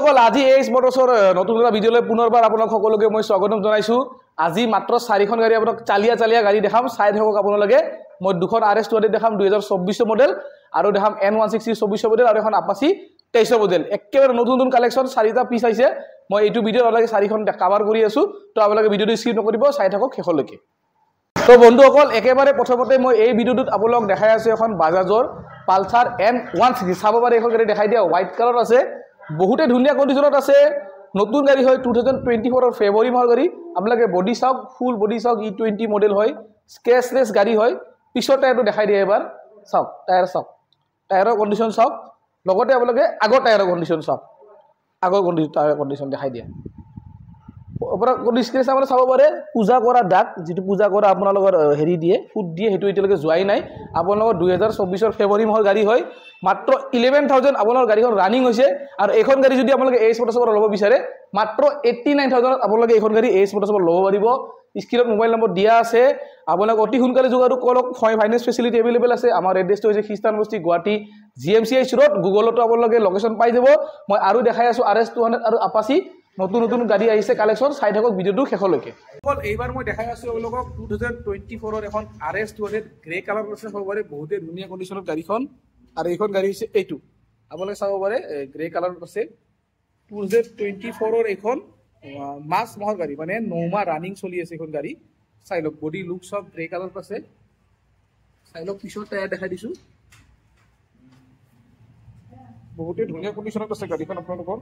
বন্ধুসকল আজি এইচ মটৰ্ছৰ নতুন এটা ভিডিঅ'লৈ পুনৰবাৰ আপোনালোক সকলোকে মই স্বাগতম জনাইছোঁ আজি মাত্ৰ 4খন গাড়ী আপোনাক চালিয়া গাড়ী দেখাম চাই থাকক আপোনালোকে মই দুখন RS200 দেখাম 2024 মডেল আৰু দেখাম N160 24 মডেল আৰু এখন আপাচি 23 মডেল একেবাৰে নতুন কালেকচন 4টা পিস আহিছে মই এইটো ভিডিঅ'ত আপোনালোকে 4খন কভাৰ কৰি আছো তো আপোনালোকে ভিডিঅ'টো স্কিপ নকৰিব চাই থাকক শেষলৈকে তো বন্ধুসকল একেবাৰে প্ৰথমতে মই এই ভিডিঅ'টোত আপোনালোক দেখাই আছো এখন বাজাজৰ পালসাৰ N160 চাব পাৰে এখন গাড়ী দেখাই দিয়া হোৱাইট কালাৰ আছে বহুতে ধুনীয়া কন্ডিশনত আছে নতুন গাড়ী হয় 2024 ৰ ফেব্ৰুৱাৰী মাহৰ গাড়ী আপোনালোকে বডি চাওক ফুল বডি চাওক E20 মডেল হয় স্ক্ৰেচলেছ গাড়ী হয় পিছৰ টায়াৰটো দেখাই দিয়ে এবাৰ চাওক টায়াৰৰ কন্ডিশন চাওক লগতে আপোনালোকে আগৰ টায়াৰৰ কন্ডিশন চাওক আগৰ টায়াৰৰ কন্ডিশন দেখাই দিয়ে ওপৰ কন্ডিশন আমৰা চাব পাৰে পূজা কৰা দাগ যেটো পূজা কৰা আপোনালোকৰ হেৰি দিয়ে ফুড দিয়ে হেতু এতিয়ালৈকে যোৱাই নাই আপোনালোকৰ 2024 ৰ ফেব্ৰুৱাৰী মাহৰ গাড়ী হয় মাত্ৰ 11000 আপোনালোকৰ গাড়ীখন ৰানিং হৈছে আৰু এখন গাড়ী যদি আপোনালোকে এইচ মটৰ্ছৰ ল'ব বিচাৰে মাত্ৰ 89000 আপোনালোকে এখন গাড়ী এইচ মটৰ্ছৰ ল'ব পাৰিব স্ক্ৰিনত মোবাইল নম্বৰ দিয়া আছে আপোনালোক অতি সোনকালে যোগাযোগ কৰক ফাইনেন্স ফেচিলিটি এভেইলেবল আছে আমাৰ এড্ৰেছটো হৈছে খ্ৰীষ্টান বস্তি গুৱাহাটী GMCH ৰোড গুগলতো আপোনালোকে লোকেশন পাই যাব মই আৰু দেখাই আছো RS200 আৰু আপাচি নতুন গাড়ী আহিছে কালেকশন চাই থাকক ভিডিওটো শেষলৈকে অকল এইবাৰ মই দেখাই আছো আপোনালোকক 2024 ৰ এখন RS200 গ্ৰে কালাৰ আছে হ'ব পাৰে বহুতে ধুনীয়া কন্ডিশনত গাড়ীখন আৰু এইখন গাড়ী হৈছে এইটো আপোনালোকে চাব পাৰে গ্ৰে কালাৰ আছে 2024 ৰ এখন মাস মাহৰ গাড়ী মানে 9 মাহ ৰানিং চলি আছে এখন গাড়ী চাই লওক বডি লুক সব গ্ৰে কালাৰ আছে চাই লওক পিছৰ টায়াৰ দেখাই দিছো বহুতে ধুনীয়া কন্ডিশনত আছে গাড়ীখন আপোনালোকৰ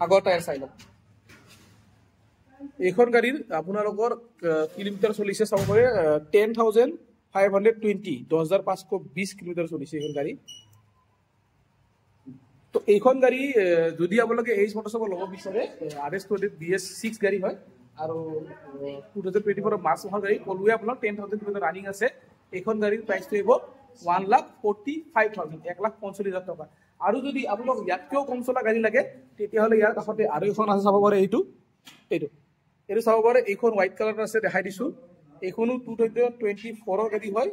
আগৰ টায়াৰ চাই লওক এইখন গাড়ীৰ আপোনালোকৰ কিলোমিটাৰ চলিছে চাব পাৰে 10520 10520 কিলোমিটাৰ চলিছে এইখন গাড়ী তো এইখন গাড়ী যদি আপোনালোকে এইচ মটৰ্ছৰ ল'ব বিচাৰে RS200 BS6 গাড়ী হয় আৰু 2024 মাৰ্চ মাহৰ গাড়ী কলুৱে আপোনাৰ 10000 কিলোমিটাৰ ৰানিং আছে এইখন গাড়ীৰ প্ৰাইচটো হ'ব 1,45,000 1,45,000 টকা আৰু যদি আপোনাক ইয়াতকেও কম চলা গাড়ী লাগে তেতিয়াহলে ইয়াৰ কাষতে আৰু এখন আছে চাব পাৰে এইটো চাব পাৰে এইখন হোৱাইট কালাৰ আছে দেখাই দিছো এইখনো 2024 ৰ গাড়ী হয়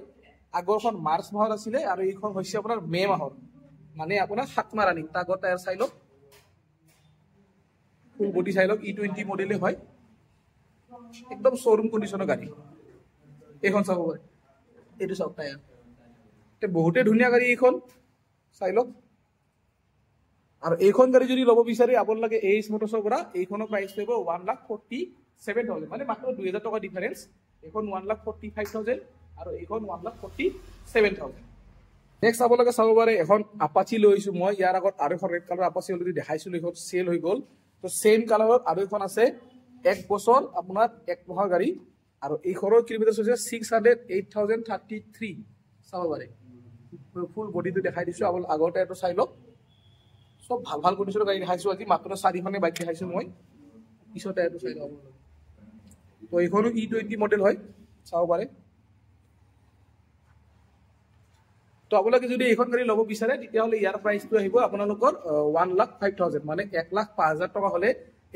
আগৰখন মাৰ্চ মাহৰ আছিলে আৰু এইখন হৈছে আপোনাৰ মে মাহৰ মানে আপোনাৰ 7 মাহ ৰানিং তাৰ আগৰ টায়াৰ চাই লওক ফুল বডি চাই লওক E20 মডেলে হয় একদম শোরুম কন্ডিশনৰ গাড়ী এইখন চাব পাৰে এইটো চাওক টায়াৰ তে বহুতে ধুনীয়া গাড়ী এইখন চাই লওক আৰু এইখন গাড়ী যদি ল'ব বিচাৰে আপোনালোকে এইচ মটৰ্ছৰ পৰা এইখনৰ প্ৰাইস হ'ব 1,47,000 মানে মাত্ৰ 2000 টকা ডিফাৰেন্স এইখন 1,45,000 আৰু এইখন 1,47,000 নেক্সট আপোনালোকে চাব পাৰে এখন আপাচি লৈছো মই ইয়াৰ আগত আৰু এখন ৰেড কালাৰ আপাচি অলৰেডি দেখাইছিলো এইখন সেল হৈ গল তো সেম কালাৰত আৰু এখন আছে 1 বছৰ আপোনাৰ 1 মাহৰ গাড়ী আৰু এইখনৰ কিলোমিটাৰ হৈছে 608,033 চাব পাৰে ফুল বডিটো দেখাই দিছো আপোনালোক আগৰ টায়াৰটো চাই লওক সব ভাল কন্ডিশনৰ গাড়ী দেখাইছো আজি মাত্ৰ 4খনে বাইক দেখাইছো মই পিছৰ টায়াৰটো চাই লওক তো এইখনো E20 মডেল হয় চাব পাৰে তো আপোনালোকে যদি এইখন গাড়ী ল'ব বিচাৰে তেতিয়াহলে ইয়াৰ প্ৰাইসটো আহিব আপোনালোকৰ 1,05,000 মানে 1,05,000 টকা হলে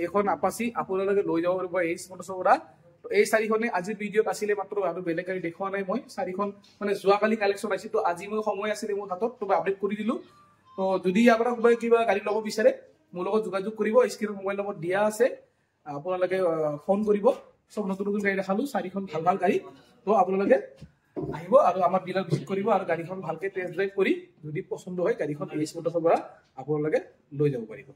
এইখন আপাচি আপোনালোকে লৈ যাব পাৰিব এইচ মটৰ্ছৰ পৰা তো এই 4খনে আজিৰ ভিডিঅ'ত আছিলে মাত্ৰ আৰু বেলেগ গাড়ী দেখুৱা নাই মই 4খন মানে যোৱাকালি কালেকচন আছিল তো আজি মই সময় আছিল মোৰ হাতত তো আপডেট কৰি দিলো তো যদি আপোনাক কিবা গাড়ী ল'ব বিচাৰে মোৰ লগত যোগাযোগ কৰিব স্ক্ৰিনত মোবাইল নম্বৰ দিয়া আছে আপোনালোকে ফোন কৰিব সব নতুন গাড়ী দেখালো 4খন ভাল গাড়ী তো আপোনালোকে আহিব আৰু আমাৰ ডিলাৰ ভিজিট কৰিব আৰু গাড়ীখন ভালকে টেষ্ট ড্ৰাইভ কৰি যদি পছন্দ হয় গাড়ীখন এইচ মটৰ্ছৰ পৰা আপোনালোকে লৈ যাব পাৰিব